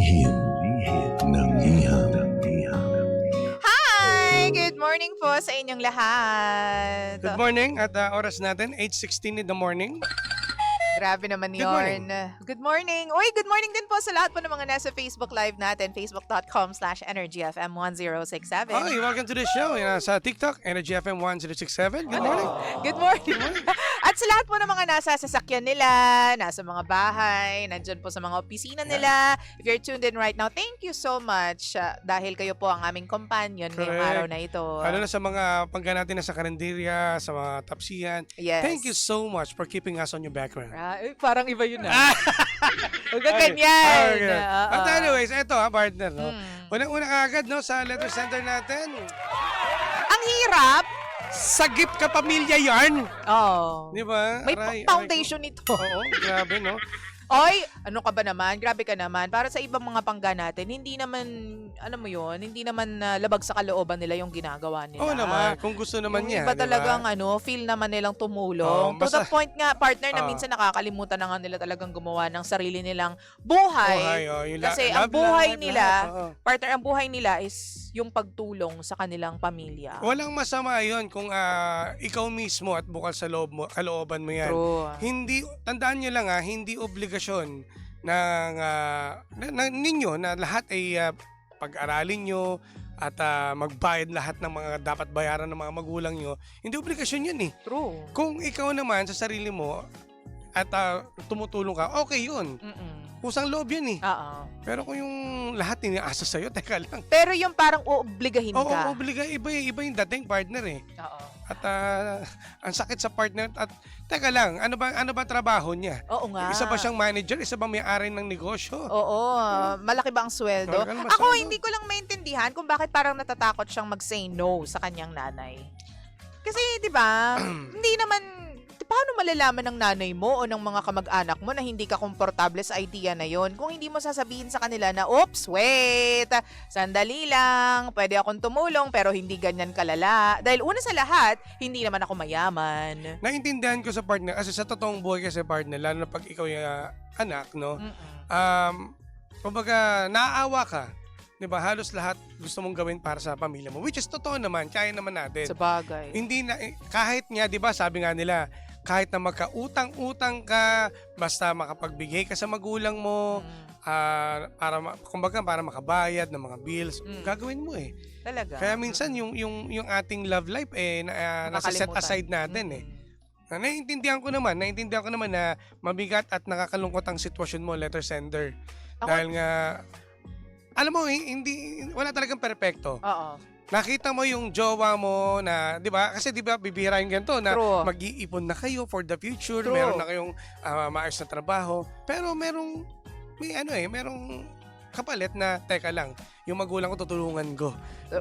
ng liham. Hi! Good morning po sa inyong lahat. Good morning at oras natin 8:16 in the morning. Grabe naman Good yun. morning. Good morning. Uy, good morning din po sa lahat po ng mga nasa Facebook Live natin. Facebook.com/EnergyFM1067. Hi, welcome to the show. Sa TikTok, EnergyFM1067. Good morning. Good morning. At sa lahat po ng mga nasa sasakyan nila, nasa mga bahay, nandyan po sa mga opisina nila. If you're tuned in right now, thank you so much dahil kayo po ang aming companion ngayong Correct. araw na ito. Lalo na sa mga pangga natin na sa karinderya, sa mga tapsiyan. Yes. Thank you so much for keeping us on your background. Parang iba yun Huwag ka ganyan. Okay. But anyways, eto partner. No? Hmm. Unang-una agad no, sa letter center natin. Ang hirap. Sagip ka pamilya yarn. Oh. Di ba? May foundation nito. Oo, grabe no. Oy, ano ka ba naman? Grabe ka naman. Para sa ibang mga pangga natin, hindi naman, alam mo yun, hindi naman labag sa kalooban nila yung ginagawa nila. Oo naman, kung gusto naman yung niya. iba di ba? talagang feel naman nilang tumulong. To basta- the point nga, partner, na Oo. minsan nakakalimutan na nga nila talagang gumawa ng sarili nilang buhay. Yung Kasi ang love buhay life, nila, lahat, oo. partner, ang buhay nila is yung pagtulong sa kanilang pamilya. Walang masama yon kung ikaw mismo at bukal sa kalooban mo yan. True. Hindi, tandaan nyo lang hindi obligasyon ng ninyo na lahat ay pag-aralin nyo at magbayad lahat ng mga dapat bayaran ng mga magulang nyo. Hindi obligasyon yun True. Kung ikaw naman sa sarili mo at tumutulong ka, okay yun. Kusang loob yun Oo. Pero kung yung lahat iniasa sa'yo, teka lang. Pero yung parang uobligahin Oo, ka. iba yung dating partner Oo. At ang sakit sa partner at teka lang, ano ba trabaho niya? Oo nga. Isa ba siyang manager? Isa ba may-ari ng negosyo? Oo. Malaki ba ang sweldo? Malaki naman Ako, sweldo. hindi ko lang maintindihan kung bakit parang natatakot siyang mag-say no sa kanyang nanay. Kasi, di ba, hindi naman, paano malalaman ng nanay mo o ng mga kamag-anak mo na hindi ka komportable sa idea na yon kung hindi mo sasabihin sa kanila na, oops, wait, sandali lang, pwede akong tumulong pero hindi ganyan kalala. Dahil una sa lahat, hindi naman ako mayaman. Naintindihan ko sa partner kasi sa totoong buhay kasi partner, lalo na pag ikaw yung anak, no? Kumbaga, naaawa ka. 'Di ba? Halos lahat gusto mong gawin para sa pamilya mo, which is totoo naman, kaya naman natin. Sa bagay. Hindi na kahit nga 'di ba, sabi nga nila, kahit na magkautang-utang ka, basta makapagbigay ka sa magulang mo, para makabayad ng mga bills, gagawin mo Talaga. Kaya minsan yung ating love life nasa set Nakakalimutan. aside natin Naiintindihan ko naman na mabigat at nakakalungkot ang sitwasyon mo, letter sender. Dahil nga alam mo, wala talagang perpekto. Oo. Nakita mo yung jowa mo na, 'di ba? Kasi 'di ba bibihira yung ganito na True. mag-iipon na kayo for the future, True. meron na kayong maayos na trabaho, pero merong kapalit na teka lang, yung magulang ko tutulungan ko.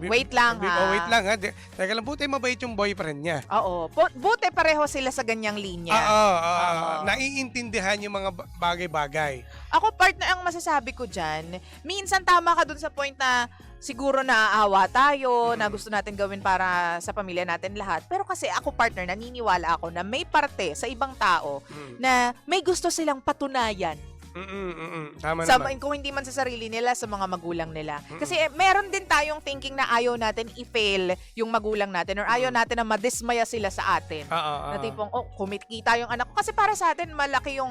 Wait lang ha. Wait lang ha. Teka lang, buti mabait yung boyfriend niya. Oo. Buti pareho sila sa ganyang linya. Oo. Naiintindihan yung mga bagay-bagay. Ako, partner, ang masasabi ko dyan, minsan tama ka dun sa point na siguro naaawa tayo, na gusto natin gawin para sa pamilya natin lahat. Pero kasi ako, partner, naniniwala ako na may parte sa ibang tao na may gusto silang patunayan. Tama Sa, naman. kung hindi man sa sarili nila, sa mga magulang nila. Kasi meron din tayong thinking na ayaw natin i-fail yung magulang natin or ayaw natin na madismaya sila sa atin. Na tipong, kumikita yung anak ko. Kasi para sa atin, malaki yung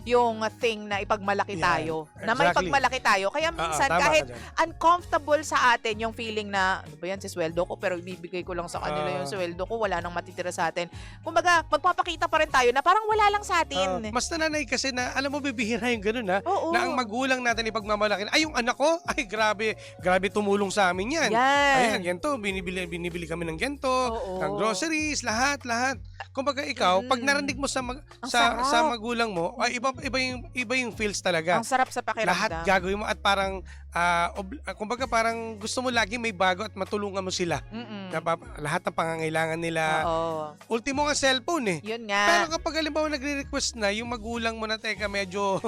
yung thing na ipagmalaki Yeah, tayo. Na may exactly. pagmalaki tayo. Kaya minsan, tama ka kahit dyan. uncomfortable sa atin yung feeling na, ano ba yan, si sweldo ko, pero ibibigay ko lang sa kanila yung sweldo ko, wala nang matitira sa atin. Kumbaga, magpapakita pa rin tayo na parang wala lang sa atin. Mas nananay kasi na, alam mo, bibihira yung ganun Oo. na ang magulang natin ipagmamalaki. Ay, yung anak ko, ay grabe tumulong sa amin yan. Yan. Ayan, ganito, binibili kami ng ganito, Oo. ng groceries, lahat. Kumbaga ikaw, pag narinig mo sa sarap. magulang mo, ay iba yung feels talaga. Ang sarap sa pakiramdam. Lahat gagawin mo at parang kumbaga parang gusto mo lagi may bago at matulungan mo sila. Lahat ng pangangailangan nila. Oo. Ultimo nga cellphone Yun Pero nga. kapag halimbawa nagre-request na yung magulang mo na teka medyo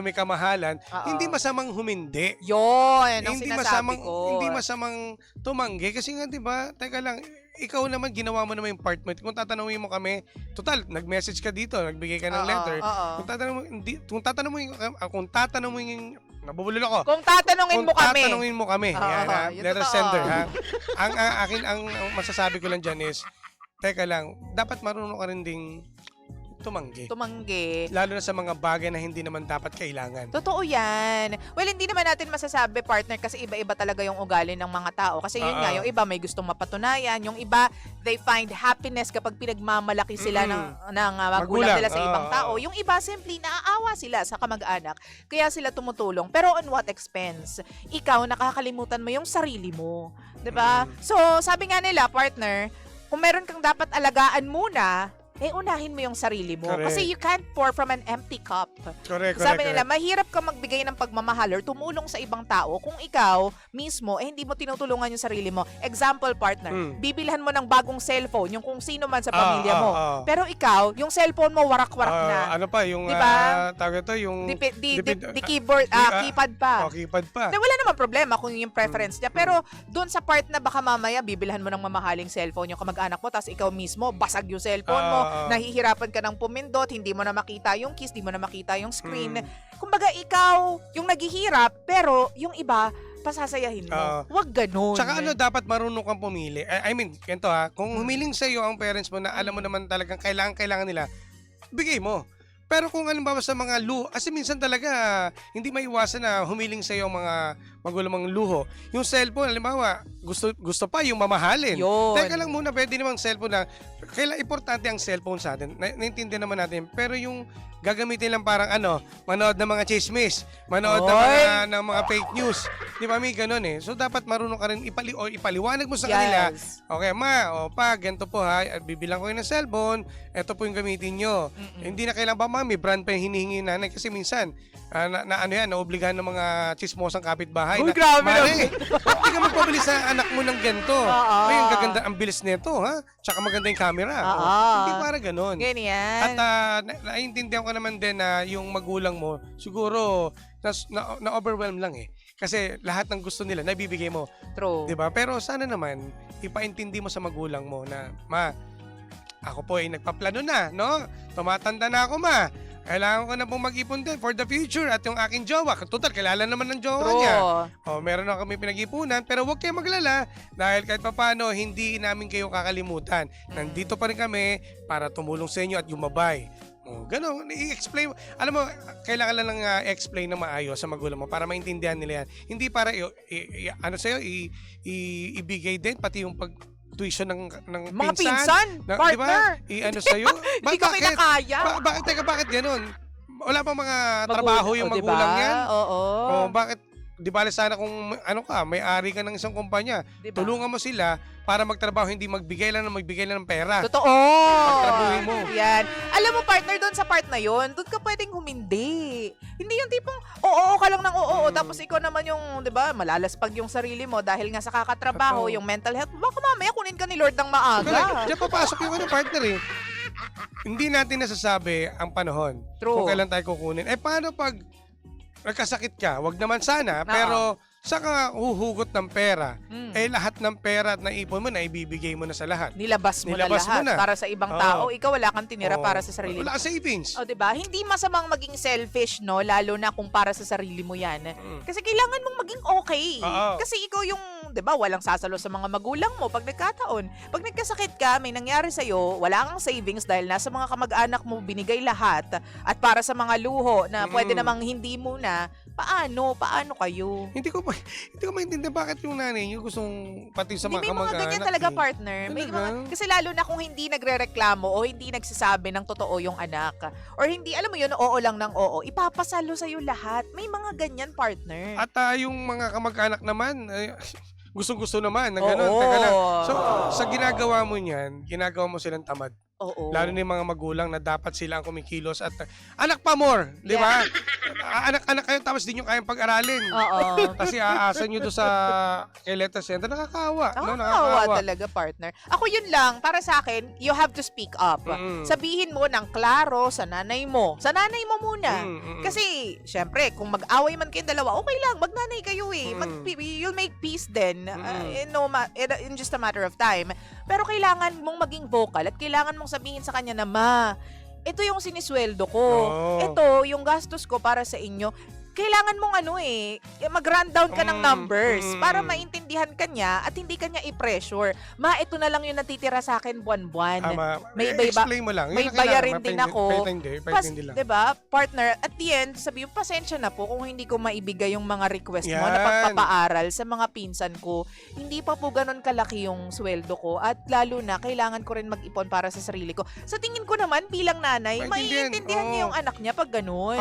may kamahalan, Oo. hindi masamang humindi. Yun, ang Hindi sinasabi masamang ko. hindi masamang tumanggi kasi nga 'di ba? Teka lang, ikaw naman ginawa mo naman yung part mo. Kung tatanungin mo kami, total nag-message ka dito, nagbigay ka ng Oo, letter. oo. Kung tatanungin mo nabubulol ako. Kung tatanungin mo kami. Tatanungin mo kami. Oo, Yan, ha? yun Letter totoo. sender, ha? Ang masasabi ko lang dyan is, teka lang, dapat marunong ka rin ding tumanggi. Lalo na sa mga bagay na hindi naman dapat kailangan. Totoo yan. Well, hindi naman natin masasabi, partner, kasi iba-iba talaga yung ugali ng mga tao. Kasi yun nga, yung iba may gustong mapatunayan. Yung iba, they find happiness kapag pinagmamalaki sila ng magulang nila sa ibang tao. Yung iba, simply naaawa sila sa kamag-anak. Kaya sila tumutulong. Pero on what expense? Ikaw, nakakalimutan mo yung sarili mo. 'Di ba? So, sabi nga nila, partner, kung meron kang dapat alagaan muna, unahin mo yung sarili mo. Correct. Kasi you can't pour from an empty cup. Correct. Sabi nila, mahirap ka magbigay ng pagmamahal or tumulong sa ibang tao kung ikaw mismo, hindi mo tinutulungan yung sarili mo. Example, partner, bibilhan mo ng bagong cellphone, yung kung sino man sa pamilya mo. Pero ikaw, yung cellphone mo, warak-warak na. Ano pa, yung, diba? tawag ito, yung... Di keyboard, keypad pa. Keypad pa. Wala naman problema kung yung preference niya. Pero doon sa part na baka mamaya, bibilhan mo ng mamahaling cellphone yung kamag-anak mo, tapos ikaw mismo, basag yung cellphone mo, nahihirapan ka ng pumindot, hindi mo na makita yung keys, hindi mo na makita yung screen. Kumbaga ikaw, yung naghihirap, pero yung iba, pasasayahin mo. Huwag ganun. Tsaka dapat marunong kang pumili. I mean, ganito kung humiling sa iyo ang parents mo na alam mo naman talagang kailangan nila, bigay mo. Pero kung halimbawa sa mga kasi minsan talaga hindi maiwasan na humiling sa iyo ang mga magulang mong luho. Yung cellphone, halimbawa, gusto pa yung mamahalin. Yun. Teka lang muna, pwede namang cellphone na, importante ang cellphone sa atin. Naintindihan naman natin. Pero yung gagamitin lang parang manood ng mga chismis, manood ng mga fake news. Di ba, may ganun eh. So, dapat marunong ka rin ipaliwanag mo sa kanila. Okay, pa, ganito po ha, bibilang ko yung cellphone, eto po yung gamitin nyo. Hindi na kailangan ba, may brand pa yung hinihingi nanay kasi minsan, naobligahan ng mga chismosang kapitbahay. Uy, grabe Mare, hindi ka magpabili sa anak mo ng ganito. Ay, ang gaganda, ang bilis nito, ha? Tsaka maganda yung camera. Hindi para ganun. Ganyan. At naiintindihan ko naman din na yung magulang mo, siguro, na-overwhelm lang eh. Kasi lahat ng gusto nila, nabibigay mo. True. Diba? Pero sana naman, ipaintindi mo sa magulang mo na, ma, ako po ay nagpaplano na, no? Tumatanda na ako, ma. Kailangan ko na pong mag-ipon din for the future at yung aking jowa. Total, kilala naman ng jowa niya. Meron na kami pinag-ipunan pero huwag kayong maglala dahil kahit papano hindi namin kayo kakalimutan. Nandito pa rin kami para tumulong sa inyo at yumabay. Ganon, i-explain. Alam mo, kailangan lang explain na maayos sa magulang mo para maintindihan nila yan. Hindi para ibigay din pati yung tuition ng mga pinsan, partner. Diba? Sa'yo? Hindi ko kinakaya. Bakit ganun? Wala pa mga trabaho yung magulang yan? Oo. Bakit? Di ba sana kung may-ari ka ng isang kumpanya, tulungan mo sila para magtrabaho, hindi magbigay lang ng pera. Totoo. Pagtrabuhin mo. Yan. Alam mo, partner, doon sa part na yun, doon ka pwedeng humindi. Hindi yung tipong, oo ka lang ng oo, tapos ikaw naman yung, di ba, malalaspag yung sarili mo dahil nga sa kakatrabaho, yung mental health, baka mamaya kunin ka ni Lord ng maaga. Diyan papasok yung partner eh. Hindi natin nasasabi ang panahon. True. Kung kailan tayo kukunin. Paano pag nagkasakit ka? Wag naman sana, pero saka huhugot ng pera. Lahat ng pera at naipon mo na ibibigay mo na sa lahat. Nilabas mo na lahat para sa ibang tao. Ikaw wala kang tinira para sa sarili mo. Wala kang savings. Diba? Hindi masamang maging selfish, no? Lalo na kung para sa sarili mo yan. Kasi kailangan mong maging okay. Kasi ikaw yung, diba, walang sasalo sa mga magulang mo pag nagkataon. Pag nagkasakit ka, may nangyari sa'yo, wala kang savings dahil nasa mga kamag-anak mo binigay lahat at para sa mga luho na pwede namang hindi muna, paano kayo? Hindi ko maintindihan bakit yung nanay niyo gustong pati sa mga kamag-anak. May mga ganyan talaga, partner. Kasi lalo na kung hindi nagrereklamo o hindi nagsasabi ng totoo yung anak. Or hindi, alam mo yun, oo lang ng oo. Ipapasalo sa'yo lahat. May mga ganyan, partner. At yung mga kamag-anak naman, gustong-gusto naman na gano'n. Teka lang. So, sa ginagawa mo niyan, ginagawa mo silang tamad. Lalo na yung mga magulang na dapat sila ang kumikilos at anak pa more, di ba? Anak kayo tapos di nyo kayang pag-aralin. Kasi aasan nyo doon sa Letter Center, nakakawa. Nakakawa talaga, partner. Ako yun lang, para sa akin, you have to speak up. Sabihin mo ng klaro sa nanay mo. Sa nanay mo muna. Kasi, syempre, kung mag-away man kayong dalawa, okay lang, magnanay kayo eh. You'll make peace then in just a matter of time. Pero kailangan mong maging vocal at kailangan mong sabihin sa kanya na, ma, ito yung sinisweldo ko. Ito yung gastos ko para sa inyo. kailangan mong mag-rundown ka ng numbers para mm. maintindihan ka niya at hindi ka niya i-pressure. Ito na lang yung natitira sa akin buwan-buwan. May iba-iba. Explain mo lang. May Yun ang kailangan, bayarin din ako. Paintindi lang. Diba, partner, at the end, sabi yung pasensya na po kung hindi ko maibigay yung mga request mo na Yan. pagpapaaral sa mga pinsan ko. Hindi pa po ganun kalaki yung sweldo ko at lalo na, kailangan ko rin mag-ipon para sa sarili ko. Sa tingin ko naman, bilang nanay, maiintindihan niya yung anak niya pag ganun.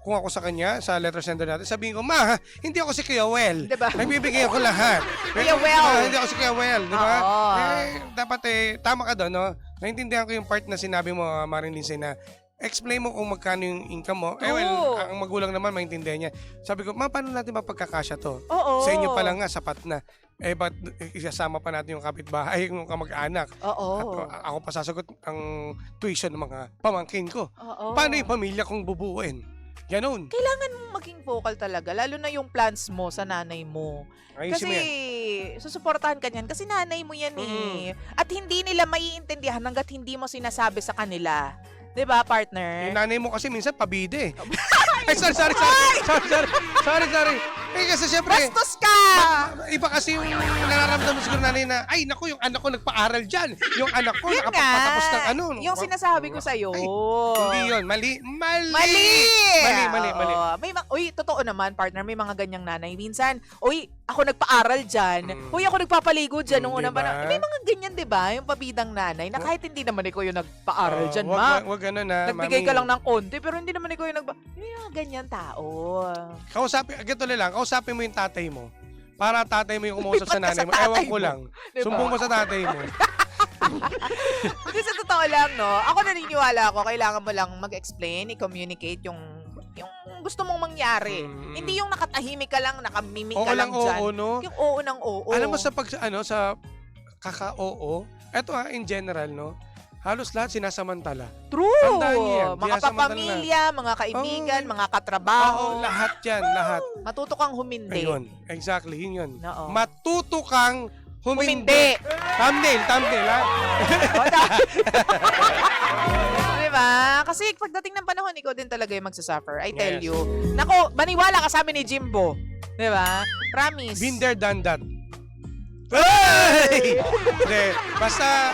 Kung ako sa kanya, sa letter sender natin, sabihin ko, ma, hindi ako si Kuya Well. Diba? Nagbibigay ako lahat. Kuya Well. Hindi ako si Kuya Well. Diba? Oo. Dapat tama ka doon, no? Naintindihan ko yung part na sinabi mo, Maring Lindsay, na explain mo kung magkano yung income mo. True. Ang magulang naman, maintindihan niya. Sabi ko, ma, paano natin mapagkakasya to? Oo. Sa inyo pa lang nga, sapat na. Ba't isasama pa natin yung kapitbahay, yung kamag-anak? Oo. At ako pa sasagot ang tuition ng mga pamangkin ko. Oo. Paano yung pamilya kong bubuuin? Ganon. Kailangan mong maging vocal talaga, lalo na yung plans mo sa nanay mo. Ayusin Kasi mo yan. susuportahan ka niyan kasi nanay mo yan eh. At hindi nila maiintindihan hanggat hindi mo sinasabi sa kanila. 'Di ba, partner? Yung nanay mo kasi minsan pabide. Ay, sorry. Kasi syempre, Bastos ka! iba kasi yung nararamdaman siguro nanay na, ay, naku, yung anak ko nagpa-aral dyan. Yung anak ko Yun nakapagpatapos ng nga. ano. Yung sinasabi ko sa'yo. Ay, hindi yun. Mali. Mali! Oo. Totoo naman, partner. May mga ganyang nanay. Minsan, ako nagpa-aral dyan. Ako nagpapaligo dyan. Nung unang panahon. May mga ganyan, di ba? Yung pabidang nanay na kahit hindi naman ikaw yung nagpa-aral dyan, ma. Wag ganun na, Nagbigay mami. ka lang ng konti, pero hindi naman ikaw yung Yung mga ganyan tao. Kausapin mo yung tatay mo. Para tatay mo yung kumusap sa Lipat ka nanay sa mo. tatay Ewan ko mo. lang. Diba? Sumbong mo sa tatay mo. Kasi sa totoo lang, no, ako naniniwala ako, kailangan mo lang mag-explain, i-communicate yung gusto mong mangyari. Hindi yung nakatahimik ka lang, nakamimik Oo ka lang lang, dyan. oo, no? Yung oo ng oo. Alam mo sa kaka-oo, eto in general, no? Halos lahat sinasamantala. True! Tandaan niyo yan. Mga Sinasamantala kapamilya, mga kaibigan, mga katrabaho. Oo, lahat yan, lahat. Matuto kang humindi. Ayun, exactly, yun. Oo. Matuto kang Humindi. humindi. Thumbnail, ha? Diba? Kasi pagdating ng panahon, ikaw din talaga yung magsasuffer. I tell Yes. you. Nako, maniwala ka sa amin ni Jimbo. Diba? Promise. Been there, done that. Hey! Hindi, basta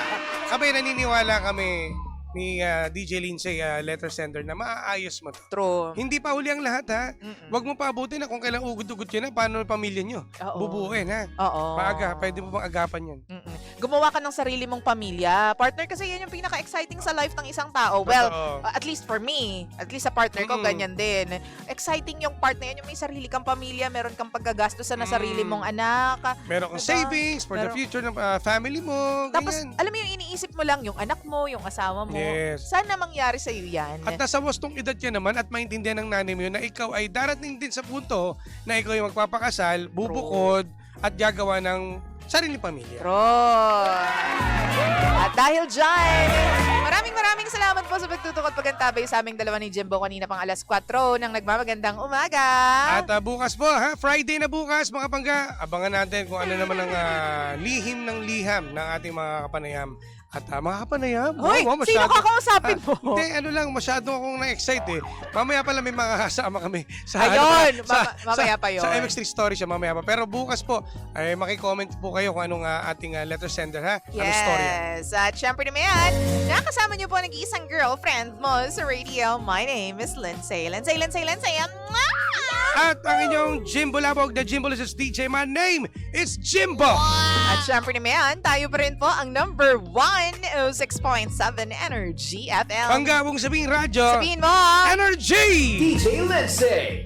naniniwala kami ni DJ Lindsay, letter sender, na maaayos mo to. True. Hindi pa huli ang lahat, ha? Mm-mm. Huwag mo pa abutin na kung kailang ugod-ugod yun na, paano ang pamilya nyo? Oo. Bubuuin, ha? Oo. Maaga, pwede mo bang agapan yan? Mm-mm. Gumawa ka ng sarili mong pamilya. Partner, kasi yan yung pinaka-exciting sa life ng isang tao. Well, Totoo. at least for me, at least sa partner ko, ganyan din. Exciting yung part na yan, yung may sarili kang pamilya, meron kang paggagastos sa sarili mong anak. Meron kang Diba? savings for the future ng family mo, Tapos, ganyan. alam mo yung iniisip mo lang, yung anak mo, yung asawa mo. Yes. Sana mangyari sa iyo yan. At nasa wastong edad ka naman at maintindihan ng nanay mo yun na ikaw ay darating din sa punto na ikaw yung magpapakasal, bubukod, at gagawa ng sarili pamilya. Troy! At dahil dyan, maraming salamat po sa pagtutok at pagantabay sa aming dalawa ni Jimbo kanina pang alas 4 ng nagmamagandang umaga. At bukas po, Friday na bukas, mga pangga, abangan natin kung ano naman ang lihim ng liham ng ating mga kapanayam. At mga kapanayam, Hoy, sino kakausapin mo? Hindi, masyado akong na-excite eh. Mamaya pala may mga kasama kami. Ayun, mamaya pa yun. Sa MX3 Story siya, mamaya pa. Pero bukas po, ay makicomment po kayo kung anong ating letter sender, ha? Anong story yan? Yes. At syempre naman, nakasama niyo po nag-iisang girlfriend mo sa radio. My name is Lindsay. Lindsay. At ang inyong Jimbo Labog, the Jimbo Lizards DJ. My name is Jimbo. At syempre naman, tayo pa rin po ang number 106.7 Energy FM. Panggabong sabing radyo. Sabihin mo! Energy! DJ Lindsay.